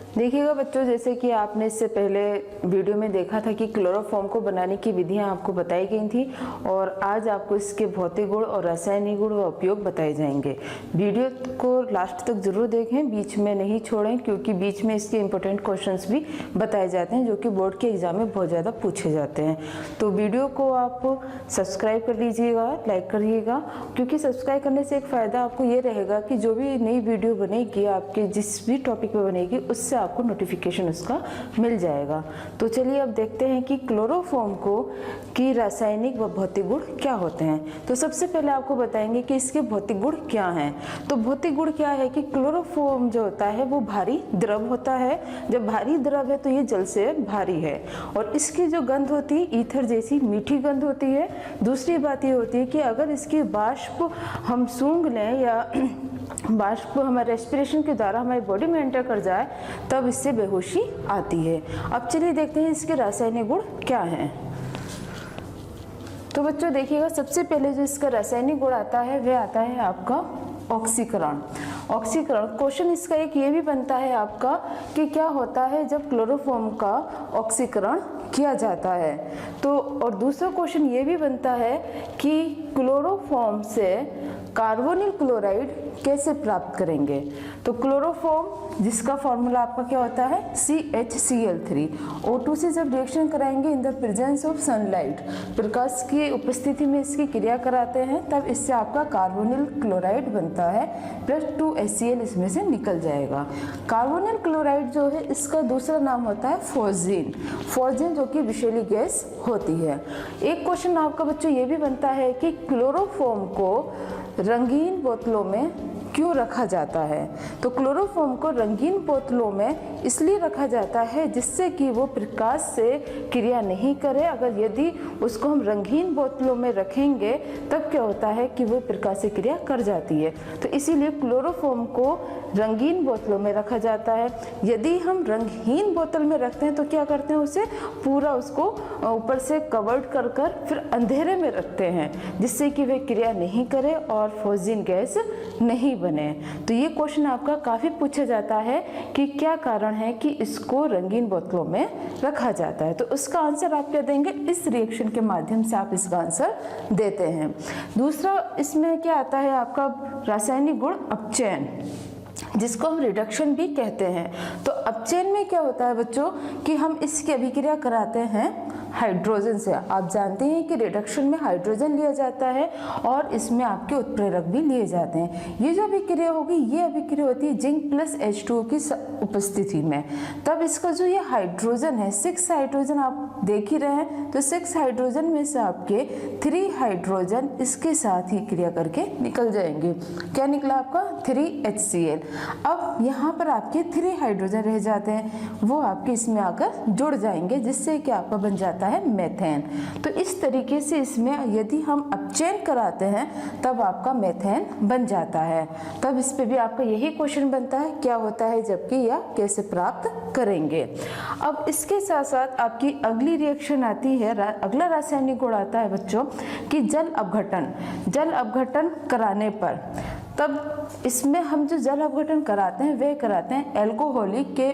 देखिएगा बच्चों, जैसे कि आपने इससे पहले वीडियो में देखा था कि क्लोरोफॉर्म को बनाने की विधियां आपको बताई गई थी और आज आपको इसके भौतिक गुण और रासायनिक गुण व उपयोग बताए जाएंगे। वीडियो को लास्ट तक जरूर देखें, बीच में नहीं छोड़ें, क्योंकि बीच में इसके इंपॉर्टेंट क्वेश्चंस भी बताए जाते हैं जो कि बोर्ड के एग्जाम में बहुत ज़्यादा पूछे जाते हैं। तो वीडियो को आप सब्सक्राइब कर लीजिएगा, लाइक करिएगा, क्योंकि सब्सक्राइब करने से एक फ़ायदा आपको ये रहेगा कि जो भी नई वीडियो बनेगी आपके जिस भी टॉपिक पे बनेगी उससे आपको नोटिफिकेशन उसका मिल जाएगा। तो चलिए अब देखते हैं कि क्लोरोफॉर्म की रासायनिक व भौतिक गुण क्या होते हैं। तो सबसे पहले आपको बताएंगे कि इसके भौतिक गुण क्या हैं। तो भौतिक गुण क्या है कि क्लोरोफॉर्म जो होता है वो भारी द्रव होता है। जब भारी द्रव है तो ये जल से भारी है और इसकी जो गंध होती है ईथर जैसी मीठी गंध होती है। दूसरी बात ये होती है कि अगर इसकी वाष्प हम सूंघ लें या वाष्प हमारे रेस्पिरेशन के द्वारा हमारी बॉडी में एंटर कर जाए तब इससे बेहोशी आती है। अब चलिए देखते हैं इसके रासायनिक गुण क्या हैं। तो बच्चों देखिएगा, सबसे पहले जो इसका रासायनिक गुण आता है वह आता है आपका ऑक्सीकरण। ऑक्सीकरण क्वेश्चन इसका एक ये भी बनता है आपका कि क्या होता है जब क्लोरोफॉर्म का ऑक्सीकरण किया जाता है। तो और दूसरा क्वेश्चन ये भी बनता है कि क्लोरोफॉर्म से कार्बोनिल क्लोराइड कैसे प्राप्त करेंगे। तो क्लोरोफॉर्म जिसका फॉर्मूला आपका क्या होता है CHCl3। O2 से जब रिएक्शन कराएंगे in the presence of sunlight, प्रकाश की उपस्थिति में इसकी क्रिया कराते हैं तब इससे आपका कार्बोनिल क्लोराइड बनता है प्लस 2HCl इसमें से निकल जाएगा। कार्बोनिल क्लोराइड जो है इसका दूसरा नाम होता है फोर्जिन। फोर्जिन जो कि विषैली गैस होती है। एक क्वेश्चन आपका बच्चों ये भी बनता है कि क्लोरोफॉर्म को रंगीन बोतलों में क्यों रखा जाता है। तो क्लोरोफॉर्म को रंगीन बोतलों में इसलिए रखा जाता है जिससे कि वो प्रकाश से क्रिया नहीं करे। अगर यदि उसको हम रंगीन बोतलों में रखेंगे तब क्या होता है कि वो प्रकाश से क्रिया कर जाती है। तो इसीलिए क्लोरोफॉर्म को रंगीन बोतलों में रखा जाता है। यदि हम रंगहीन बोतल में रखते हैं तो क्या करते हैं, उसे पूरा उसको ऊपर से कवर्ड कर कर फिर अंधेरे में रखते हैं जिससे कि वे क्रिया नहीं करे और फोर्जिन गैस नहीं बने। तो ये क्वेश्चन आपका काफ़ी पूछा जाता है कि क्या कारण है कि इसको रंगीन बोतलों में रखा जाता है। तो उसका आंसर आप क्या देंगे, इस रिएक्शन के माध्यम से आप इसका आंसर देते हैं। दूसरा इसमें क्या आता है आपका रासायनिक गुण अपचयन, जिसको हम रिडक्शन भी कहते हैं। तो अपचयन में क्या होता है बच्चों कि हम इसकी अभिक्रिया कराते हैं हाइड्रोजन से। आप जानते हैं कि रिडक्शन में हाइड्रोजन लिया जाता है और इसमें आपके उत्प्रेरक भी लिए जाते हैं। ये जो अभिक्रिया होगी ये अभिक्रिया होती है जिंक प्लस H2O की उपस्थिति में। तब इसका जो ये हाइड्रोजन है 6 हाइड्रोजन आप देख ही रहे हैं, तो 6 हाइड्रोजन में से आपके 3 हाइड्रोजन इसके साथ ही क्रिया करके निकल जाएंगे। क्या निकला आपका 3HCl। अब यहाँ पर आपके 3 हाइड्रोजन रह जाते हैं, वो आपके इसमें आकर जुड़ जाएंगे जिससे कि आपका बन जाता है मेथेन। तो इस तरीके से इसमें यदि हम अपचयन कराते हैं तब आपका मेथेन बन जाता है। तब इस पे भी आपका यही क्वेश्चन बनता है क्या होता है जबकि या कैसे प्राप्त करेंगे। अब इसके साथ साथ आपकी अगली रिएक्शन आती है, अगला रासायनिक गुण आता है बच्चों कि जल अपघटन। जल अपघटन कराने पर तब इसमें हम जो जल अपघटन कराते हैं वे कराते हैं एल्कोहलिक के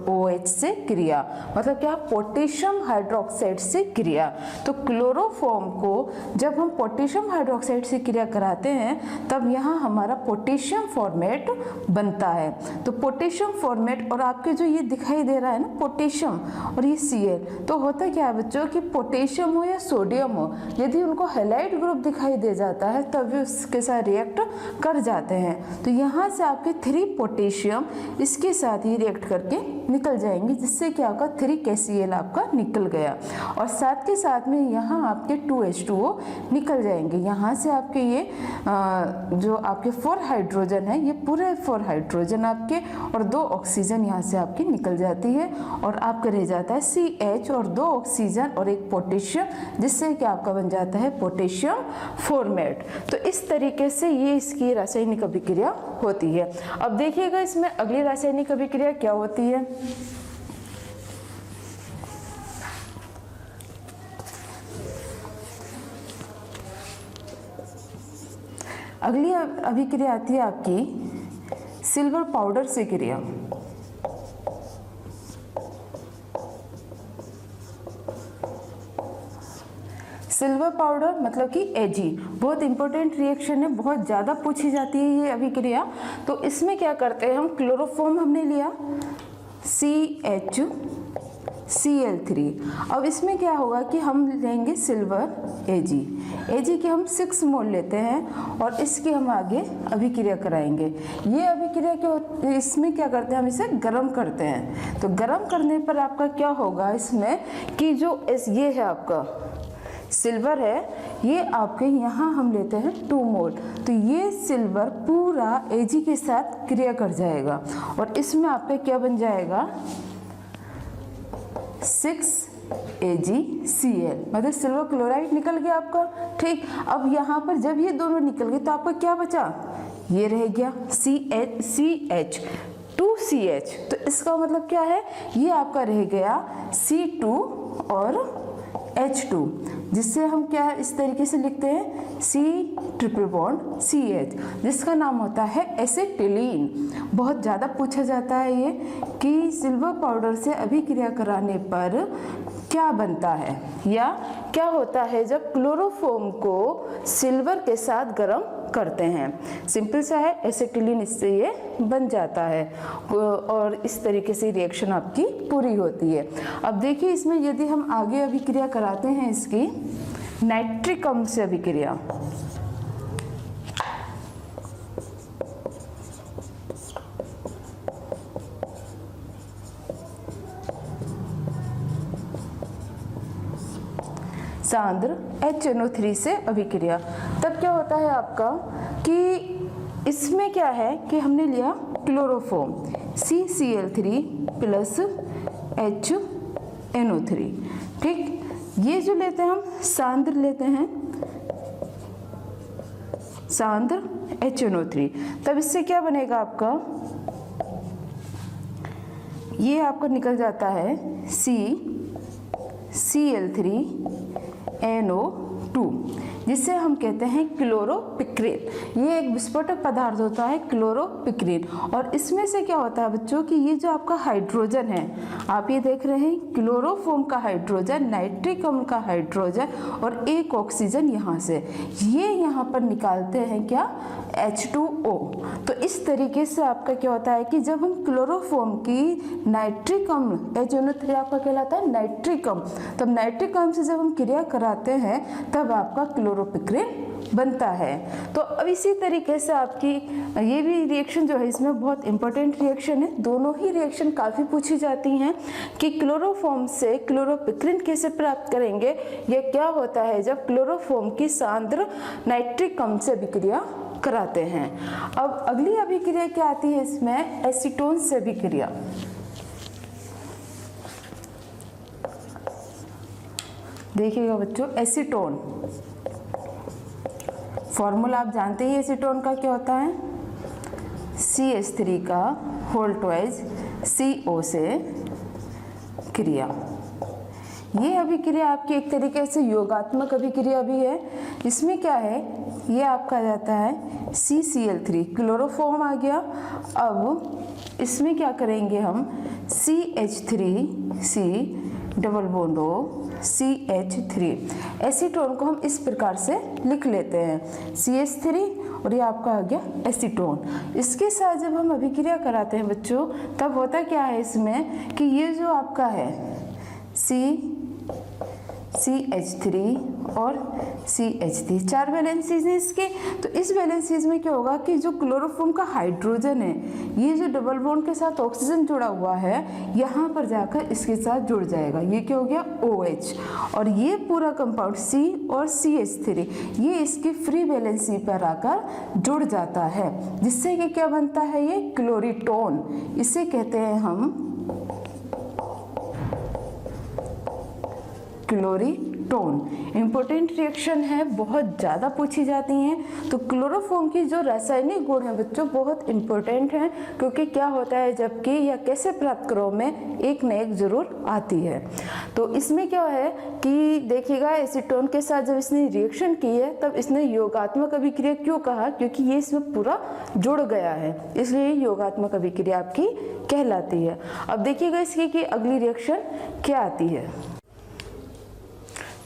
OH से क्रिया, मतलब क्या पोटेशियम हाइड्रोक्साइड से क्रिया। तो क्लोरोफॉर्म को जब हम पोटेशियम हाइड्रोक्साइड से क्रिया कराते हैं तब यहाँ हमारा पोटेशियम फॉर्मेट बनता है। तो पोटेशियम फॉर्मेट और आपके जो ये दिखाई दे रहा है ना पोटेशियम और ये Cl, तो होता क्या है बच्चों कि पोटेशियम हो या सोडियम हो, यदि उनको हैलाइड ग्रुप दिखाई दे जाता है तब वे उसके साथ रिएक्ट कर जाते हैं। तो यहाँ से आपके 3 पोटेशियम इसके साथ ही रिएक्ट करके निकल जाएंगे जिससे कि आपका 3KCl आपका निकल गया और साथ के साथ में यहाँ आपके 2H2O निकल जाएंगे। यहाँ से आपके ये जो आपके 4 हाइड्रोजन है ये पूरे 4 हाइड्रोजन आपके और 2 ऑक्सीजन यहाँ से आपकी निकल जाती है और आपका रह जाता है CH और 2 ऑक्सीजन और 1 पोटेशियम जिससे कि आपका बन जाता है पोटेशियम फॉर्मेट। तो इस तरीके से ये इसकी रासायनिक अभिक्रिया होती है। अब देखिएगा इसमें अगली रासायनिक अभिक्रिया क्या होती है। अगली अभिक्रिया आती है आपकी सिल्वर पाउडर से क्रिया। सिल्वर पाउडर मतलब कि Ag, बहुत इंपॉर्टेंट रिएक्शन है, बहुत ज़्यादा पूछी जाती है ये अभिक्रिया। तो इसमें क्या करते हैं हम, क्लोरोफॉर्म हमने लिया CHCl3। अब इसमें क्या होगा कि हम लेंगे सिल्वर Ag के हम 6 मोल लेते हैं और इसकी हम आगे अभिक्रिया कराएंगे। ये अभिक्रिया क्या, इसमें क्या करते हैं हम इसे गर्म करते हैं। तो गर्म करने पर आपका क्या होगा इसमें कि जो ये है आपका सिल्वर है, ये आपके यहाँ हम लेते हैं 2 मोल। तो ये सिल्वर पूरा Ag के साथ क्रिया कर जाएगा और इसमें आपका क्या बन जाएगा 6AgCl, मतलब सिल्वर क्लोराइड निकल गया आपका। ठीक, अब यहाँ पर जब ये दोनों निकल गए तो आपका क्या बचा, ये रह गया CH2CH। तो इसका मतलब क्या है, ये आपका रह गया C2 और H2, जिससे हम क्या इस तरीके से लिखते हैं C≡CH, जिसका नाम होता है एसिटिलीन। बहुत ज़्यादा पूछा जाता है ये कि सिल्वर पाउडर से अभिक्रिया कराने पर क्या बनता है या क्या होता है जब क्लोरोफॉर्म को सिल्वर के साथ गर्म करते हैं। सिंपल सा है, एसिटिलीन इससे ये बन जाता है और इस तरीके से रिएक्शन आपकी पूरी होती है। अब देखिए इसमें यदि हम आगे अभिक्रिया कराते हैं इसकी नाइट्रिक अम्ल से अभिक्रिया, सांद्र HNO3 से अभिक्रिया, तब क्या होता है आपका कि इसमें क्या है कि हमने लिया क्लोरोफॉर्म CCl3 प्लस HNO3। ठीक, ये जो लेते हैं हम सांद्र लेते हैं, सांद्र HNO3, तब इससे क्या बनेगा आपका, ये आपका निकल जाता है CCl3NO2, जिसे हम कहते हैं क्लोरोपिक्रेन। ये एक विस्फोटक पदार्थ होता है क्लोरोपिक्रेन। और इसमें से क्या होता है बच्चों कि ये जो आपका हाइड्रोजन है, आप ये देख रहे हैं क्लोरोफॉर्म का हाइड्रोजन, नाइट्रिक अम्ल का हाइड्रोजन और एक ऑक्सीजन यहाँ से, ये यहाँ पर निकालते हैं क्या H2O। तो इस तरीके से आपका क्या होता है कि जब हम क्लोरोफॉर्म की नाइट्रिक अम्ल HNO3 आपका कहलाता है नाइट्रिक अम्ल, तब नाइट्रिक अम्ल से जब हम क्रिया कराते हैं तब आपका क्लोरोपिक्रेन बनता है। तो अब इसी तरीके से आपकी ये भी रिएक्शन जो है इसमें बहुत इंपॉर्टेंट रिएक्शन है। दोनों ही रिएक्शन काफ़ी पूछी जाती हैं कि क्लोरोफॉर्म से क्लोरोपिक्रेन कैसे प्राप्त करेंगे, या क्या होता है जब क्लोरोफॉर्म की सांद्र नाइट्रिक अम्ल से अभिक्रिया कराते हैं। अब अगली अभिक्रिया क्या आती है इसमें, एसीटोन से अभिक्रिया। देखिएगा बच्चों, एसीटोन फॉर्मूला आप जानते ही एसीटोन का क्या होता है, CH3 का होल ट्वाइस CO से क्रिया। ये अभिक्रिया आपकी एक तरीके से योगात्मक अभिक्रिया भी है। इसमें क्या है, ये आपका आ जाता है CCl3, क्लोरोफॉर्म आ गया। अब इसमें क्या करेंगे हम, CH3C double bond O CH3। Acetone को हम इस प्रकार से लिख लेते हैं CH3 और ये आपका आ गया एसीटोन। इसके साथ जब हम अभिक्रिया कराते हैं बच्चों, तब होता क्या है इसमें कि ये जो आपका है CH3 और CH3 4 वैलेंसीज हैं इसके। तो इस वैलेंसीज में क्या होगा कि जो क्लोरोफॉर्म का हाइड्रोजन है, ये जो डबल बॉन्ड के साथ ऑक्सीजन जुड़ा हुआ है, यहाँ पर जाकर इसके साथ जुड़ जाएगा। ये क्या हो गया OH, और ये पूरा कंपाउंड C और CH3 ये इसकी फ्री वैलेंसी पर आकर जुड़ जाता है, जिससे कि क्या बनता है, ये क्लोरीटोन। इसे कहते हैं हम क्लोरीटोन। इंपॉर्टेंट रिएक्शन है, बहुत ज़्यादा पूछी जाती हैं। तो क्लोरोफॉर्म की जो रासायनिक गुण है बच्चों बहुत इंपॉर्टेंट है, क्योंकि क्या होता है जबकि या कैसे प्राप्त करो में एक न एक जरूर आती है। तो इसमें क्या है कि देखिएगा एसीटोन के साथ जब इसने रिएक्शन की है तब इसने योगात्मक अभिक्रिया क्यों कहा, क्योंकि ये इसमें पूरा जुड़ गया है, इसलिए योगात्मक अभिक्रिया आपकी कहलाती है। अब देखिएगा इसकी कि अगली रिएक्शन क्या आती है।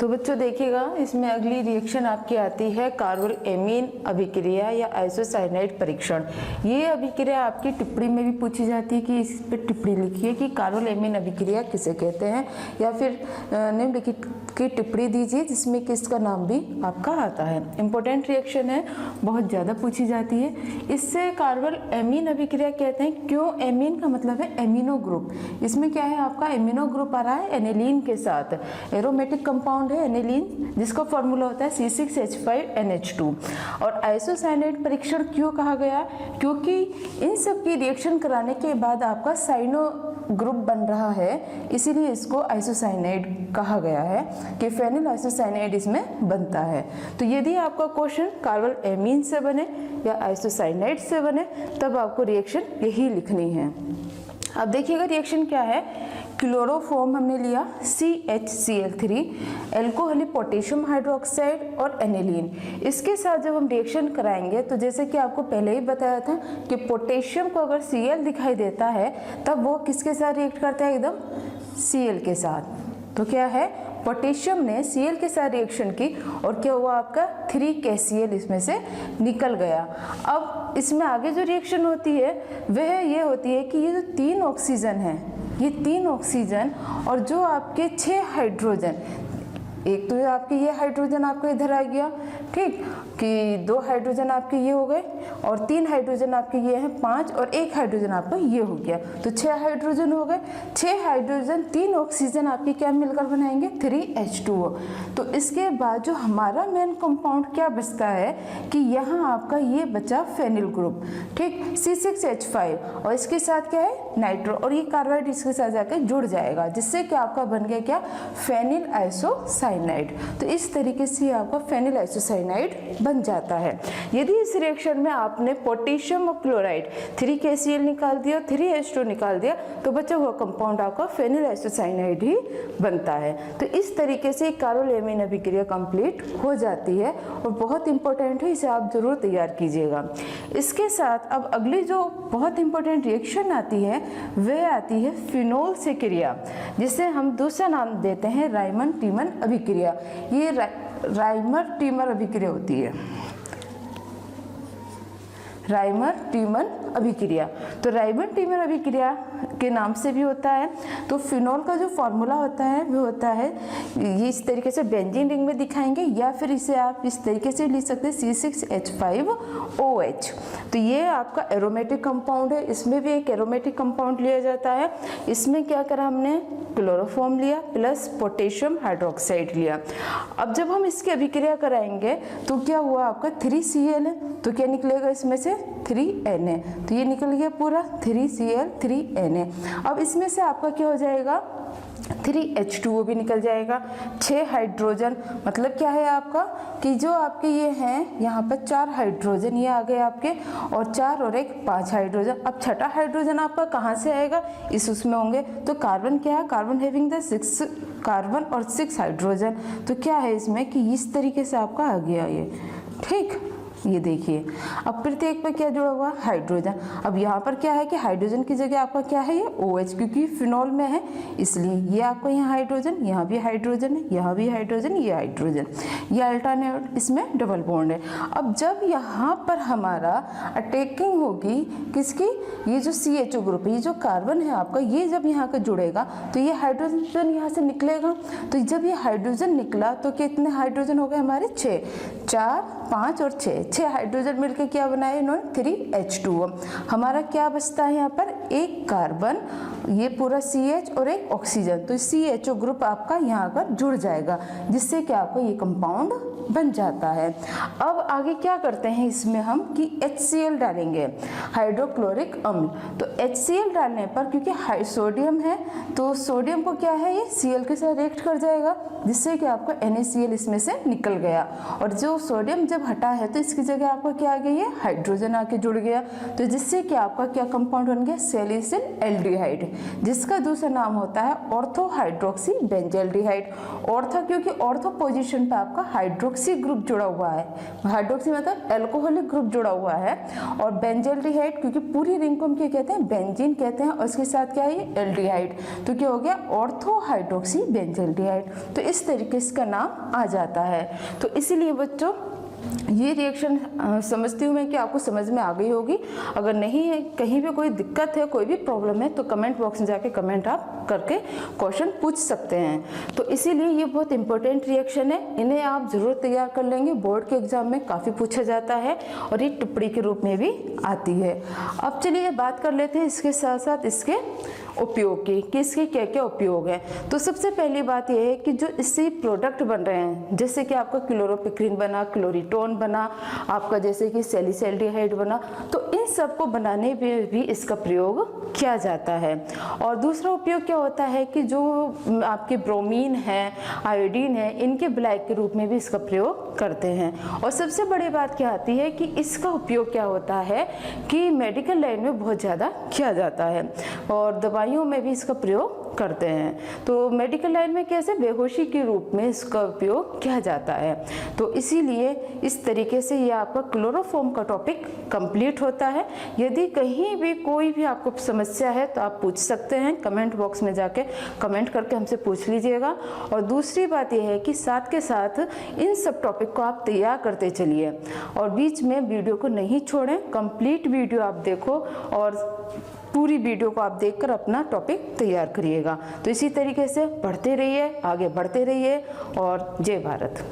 तो बच्चों देखिएगा, इसमें अगली रिएक्शन आपकी आती है कार्बोल एमीन अभिक्रिया या आइसोसाइनाइड परीक्षण। ये अभिक्रिया आपकी टिप्पणी में भी पूछी जाती है कि इस पर टिप्पणी लिखिए कि कार्बोल एमीन अभिक्रिया किसे कहते हैं, या फिर निम्नलिखित की टिप्पणी दीजिए जिसमें किसका नाम भी आपका आता है। इंपॉर्टेंट रिएक्शन है, बहुत ज़्यादा पूछी जाती है। इससे कार्बोल एमीन अभिक्रिया कहते हैं। क्यों? एमीन का मतलब है एमिनो ग्रुप। इसमें क्या है आपका एमिनो ग्रुप आ रहा है एनिलीन के साथ। एरोमेटिक कंपाउंड है एनिलीन, जिसका फॉर्मूला होता है C6H5NH2। और आइसोसाइनाइड परीक्षण क्यों कहा गया? क्योंकि इन सब की रिएक्शन कराने के बाद आपका साइनो ग्रुप बन रहा है, इसीलिए इसको आइसोसाइनाइड कहा गया है कि फेनिल आइसोसाइनाइड इसमें बनता है। तो यदि आपका क्वेश्चन कार्बोल एमीन से बने या आइसोसाइनाइड से बने तब आपको रिएक्शन यही लिखनी है। अब देखिएगा रिएक्शन क्या है। क्लोरोफॉर्म हमने लिया CHCl3, एल्कोहली पोटेशियम हाइड्रोक्साइड और एनिलीन। इसके साथ जब हम रिएक्शन कराएंगे तो जैसे कि आपको पहले ही बताया था कि पोटेशियम को अगर Cl दिखाई देता है तब वो किसके साथ रिएक्ट करता है? एकदम Cl के साथ। तो क्या है, पोटेशियम ने Cl के साथ रिएक्शन की और क्या हुआ आपका 3KCl इसमें से निकल गया। अब इसमें आगे जो रिएक्शन होती है वह ये होती है कि ये जो 3 ऑक्सीजन है, ये 3 ऑक्सीजन और जो आपके 6 हाइड्रोजन, एक तो आपके ये हाइड्रोजन आपका इधर आ गया, ठीक, कि 2 हाइड्रोजन आपके ये हो गए और 3 हाइड्रोजन आपके ये हैं 5 और 1 हाइड्रोजन आपका ये हो गया, तो 6 हाइड्रोजन हो गए। 6 हाइड्रोजन 3 ऑक्सीजन आपके क्या मिलकर बनाएंगे? 3H2O। तो इसके बाद जो हमारा मेन कंपाउंड क्या बचता है कि यहाँ आपका ये बचा फेनिल ग्रुप, ठीक, C6H5 और इसके साथ क्या है? नाइट्रो, और ये कार्बाइड इसके साथ जाकर जुड़ जाएगा जिससे कि आपका बन गया क्या? Phenyl isocyanide. तो इस तरीके से आपका फेनिल आइसोसाइनाइड बन जाता है। यदि इस रिएक्शन में आपने पोटेशियम और क्लोराइड 3KCl निकाल दिया, 3H2 निकाल दिया, तो बचा हुआ कंपाउंड आपका फेनिल आइसोसाइनाइड ही बनता है। तो इस तरीके से कार्बोल एमीन अभिक्रिया कंप्लीट हो जाती है और बहुत इंपॉर्टेंट है, इसे आप जरूर तैयार कीजिएगा। इसके साथ अब अगली जो बहुत इंपॉर्टेंट रिएक्शन आती है वह आती है फिनोल से क्रिया, जिसे हम दूसरा नाम देते हैं राइमन टीमन अभिक्रिया। ये राइमर टीमर अभिक्रिया होती है, राइमर टीमन अभिक्रिया। तो राइमर टीमर अभिक्रिया के नाम से भी होता है। तो फिनोल का जो फॉर्मूला होता है वो होता है, ये इस तरीके से बेंजीन रिंग में दिखाएंगे या फिर इसे आप इस तरीके से लिख सकते हैं C6H5OH। तो ये आपका एरोमेटिक कंपाउंड है, इसमें भी एक एरोमेटिक कंपाउंड लिया जाता है। इसमें क्या करा हमने? क्लोरोफॉर्म लिया प्लस पोटेशियम हाइड्रोक्साइड लिया। अब जब हम इसकी अभिक्रिया कराएंगे तो क्या हुआ आपका 3Cl है, तो क्या निकलेगा इसमें से? 3Na। तो ये निकल गया पूरा 3Cl 3Na। अब इसमें से आपका क्या हो जाएगा? 3H2O भी निकल जाएगा। 6 हाइड्रोजन मतलब क्या है आपका कि जो आपके ये हैं यहाँ पर 4 हाइड्रोजन ये आ गए आपके, और 4 और 1 5 हाइड्रोजन। अब छठा हाइड्रोजन आपका कहाँ से आएगा? इस उसमें होंगे। तो कार्बन क्या है? कार्बन हैविंग द 6 कार्बन और 6 हाइड्रोजन। तो क्या है इसमें कि इस तरीके से आपका आ गया ये, ठीक। ये देखिए, अब प्रत्येक पे क्या जुड़ा हुआ? हाइड्रोजन। अब यहाँ पर क्या है कि हाइड्रोजन की जगह आपका क्या है? ये OH, क्योंकि फिनोल में है इसलिए ये आपको यहाँ हाइड्रोजन, यहाँ भी हाइड्रोजन है, यहाँ भी हाइड्रोजन, ये हाइड्रोजन, ये अल्टरनेट इसमें डबल बॉन्ड है। अब जब यहाँ पर हमारा अटैकिंग होगी किसकी? ये जो CHO ग्रुप है, ये जो कार्बन है आपका, ये जब यहाँ का जुड़ेगा तो ये हाइड्रोजन यहाँ से निकलेगा। तो जब ये हाइड्रोजन निकला तो कितने हाइड्रोजन हो गए हमारे? 6, 4, 5 और 6 हाइड्रोजन मिलकर क्या बनाए इन्होंने? 3H2O। हमारा क्या बचता है यहाँ पर? एक कार्बन, ये पूरा CH और एक ऑक्सीजन। तो CHO ग्रुप आपका यहाँ पर जुड़ जाएगा जिससे कि आपको ये कंपाउंड बन जाता है। अब आगे क्या करते हैं इसमें हम कि HCl डालेंगे, हाइड्रोक्लोरिक अम्ल। तो HCl डालने पर क्योंकि सोडियम है तो सोडियम को क्या है, ये Cl के साथ रिएक्ट कर जाएगा जिससे कि आपको NaCl इसमें से निकल गया। और जो सोडियम जब हटा है तो इसकी जगह आपका क्या आ गया? ये हाइड्रोजन आके जुड़ गया। तो जिससे कि आपका क्या कंपाउंड बन गया? सैलिसिल एल्डिहाइड, जिसका दूसरा नाम होता है ऑर्थो हाइड्रोक्सी बेंजल्डिहाइड। ऑर्थो क्योंकि ऑर्थो पोजीशन पे आपका हाइड्रोक्सी हाइड्रोक्सी ग्रुप जुड़ा हुआ है, हाइड्रोक्सी मतलब अल्कोहलिक ग्रुप जुड़ा हुआ है, और बेंजल्डिहाइड क्योंकि पूरी रिंग को हम क्या कहते हैं, बेंजीन कहते हैं, और इसके साथ क्या है ये एल्डिहाइड, तो क्या हो गया ऑर्थो हाइड्रोक्सी बेंजल्डिहाइड। तो इस तरीके से इसका नाम आ जाता है। तो इसीलिए बच्चों ये रिएक्शन समझती हूँ मैं कि आपको समझ में आ गई होगी। अगर नहीं है, कहीं भी कोई दिक्कत है, कोई भी प्रॉब्लम है, तो कमेंट बॉक्स में जाके कमेंट आप करके क्वेश्चन पूछ सकते हैं। तो इसीलिए ये बहुत इंपॉर्टेंट रिएक्शन है, इन्हें आप ज़रूर तैयार कर लेंगे, बोर्ड के एग्जाम में काफ़ी पूछा जाता है और ये टिप्पणी के रूप में भी आती है। अब चलिए बात कर लेते हैं इसके साथ साथ इसके उपयोग की, कि इसके क्या क्या उपयोग है। तो सबसे पहली बात यह है कि जो इससे प्रोडक्ट बन रहे हैं, जैसे कि आपका क्लोरोपिक्रीन बना, क्लोरीटोन बना, आपका जैसे कि सैलिसैल्डिहाइड बना, तो इन सब को बनाने में भी इसका प्रयोग किया जाता है। और दूसरा उपयोग क्या होता है कि जो आपके ब्रोमीन है, आयोडीन है, इनके ब्लैक के रूप में भी इसका प्रयोग करते हैं। और सबसे बड़ी बात क्या आती है कि इसका उपयोग क्या होता है कि मेडिकल लाइन में बहुत ज़्यादा किया जाता है और दवाइयों में भी इसका प्रयोग करते हैं। तो मेडिकल लाइन में कैसे बेहोशी के रूप में इसका उपयोग किया जाता है। तो इसीलिए इस तरीके से ये आपका क्लोरोफॉर्म का टॉपिक कंप्लीट होता है। यदि कहीं भी कोई भी आपको समस्या है तो आप पूछ सकते हैं, कमेंट बॉक्स में जाके कमेंट करके हमसे पूछ लीजिएगा। और दूसरी बात यह है कि साथ के साथ इन सब टॉपिक को आप तैयार करते चलिए और बीच में वीडियो को नहीं छोड़ें, कंप्लीट वीडियो आप देखो और पूरी वीडियो को आप देखकर अपना टॉपिक तैयार करिएगा। तो इसी तरीके से पढ़ते रहिए, आगे बढ़ते रहिए और जय भारत।